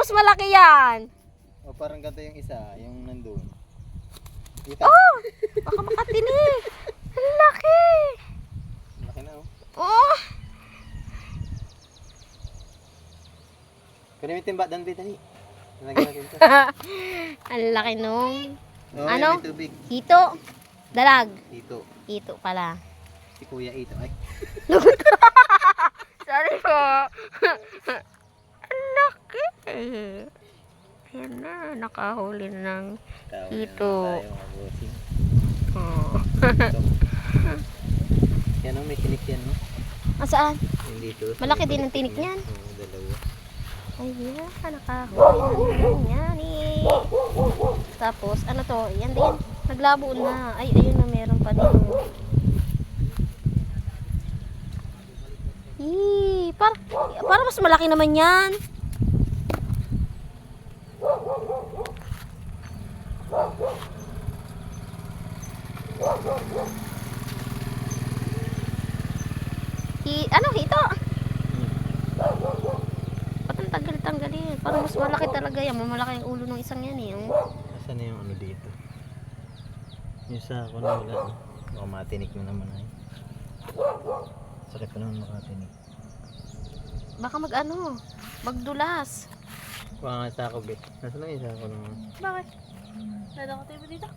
mas malaki yan. O parang ganito yung isa, yung nandun. Kita? Oh! Baka makatinig. Ang laki. Laki na oh. Oh! Kunin mo yung timba, doon dali. Nalagyan natin ito. Ang laki nung... Oh, Ano? may tubig. Hito. Dalag. Dito. Hito pala. Si Kuya ito. Ay. Sorry po. Ang laki. Ayan na, nakahuli na ng Tawa hito. naman tayo, mga bossing. Oh. Ito. Yan oh, may tinik yan no. Saan? Yung dito. Malaki din ang tinik niyan. Oo, dalawa. Ayan, nakahuli na ng yan eh. Tapos, ano to? Yan din. Naglabo na. Ay, ayun na, meron pa din. Para mas malaki naman yan. Ano, hito? Ba't ang tanggal-tanggalin? Parang mas malaki talaga yan. Malaki ang ulo ng isang yan eh. Asan na yung ano dito? Yung sa ako na wala. Baka matinik na naman ay. Sakit pa naman makatinik. Baka magdulas. Kuha nga sa ako, bet. Nasaan na yung sa ako naman? Bakit? Nada ko tayo dito?